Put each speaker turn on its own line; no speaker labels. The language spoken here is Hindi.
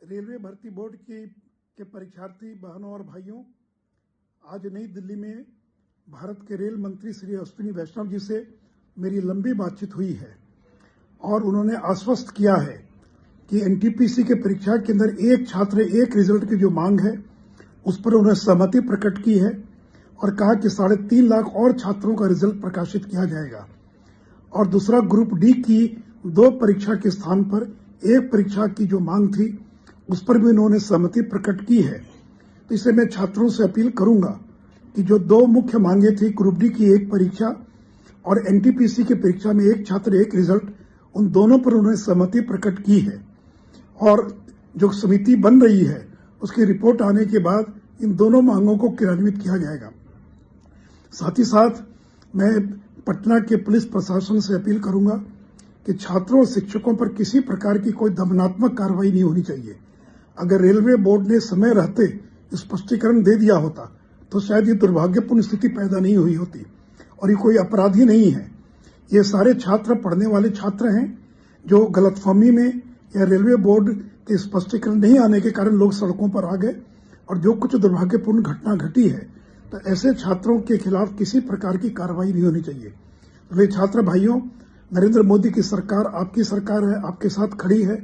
रेलवे भर्ती बोर्ड के परीक्षार्थी बहनों और भाइयों, आज नई दिल्ली में भारत के रेल मंत्री श्री अश्विनी वैष्णव जी से मेरी लंबी बातचीत हुई है और उन्होंने आश्वस्त किया है कि एनटीपीसी के परीक्षा के अंदर एक छात्र एक रिजल्ट की जो मांग है उस पर उन्होंने सहमति प्रकट की है और कहा कि 3.5 लाख और छात्रों का रिजल्ट प्रकाशित किया जाएगा। और दूसरा, ग्रुप डी की 2 परीक्षा के स्थान पर एक परीक्षा की जो मांग थी उस पर भी उन्होंने सहमति प्रकट की है। तो इससे मैं छात्रों से अपील करूंगा कि जो 2 मुख्य मांगे थी, ग्रुप डी की एक परीक्षा और एनटीपीसी की परीक्षा में एक छात्र एक रिजल्ट, उन दोनों पर उन्होंने सहमति प्रकट की है और जो समिति बन रही है उसकी रिपोर्ट आने के बाद इन दोनों मांगों को क्रियान्वित किया जाएगा। साथ ही साथ मैं पटना के पुलिस प्रशासन से अपील करूंगा कि छात्रों और शिक्षकों पर किसी प्रकार की कोई दमनात्मक कार्रवाई नहीं होनी चाहिए। अगर रेलवे बोर्ड ने समय रहते स्पष्टीकरण दे दिया होता तो शायद ये दुर्भाग्यपूर्ण स्थिति पैदा नहीं हुई होती। और ये कोई अपराधी नहीं है, ये सारे छात्र पढ़ने वाले छात्र हैं जो गलतफहमी में या रेलवे बोर्ड के स्पष्टीकरण नहीं आने के कारण लोग सड़कों पर आ गए और जो कुछ दुर्भाग्यपूर्ण घटना घटी है, तो ऐसे छात्रों के खिलाफ किसी प्रकार की कार्रवाई नहीं होनी चाहिए। तो वे छात्र भाइयों, नरेंद्र मोदी की सरकार आपकी सरकार है, आपके साथ खड़ी है।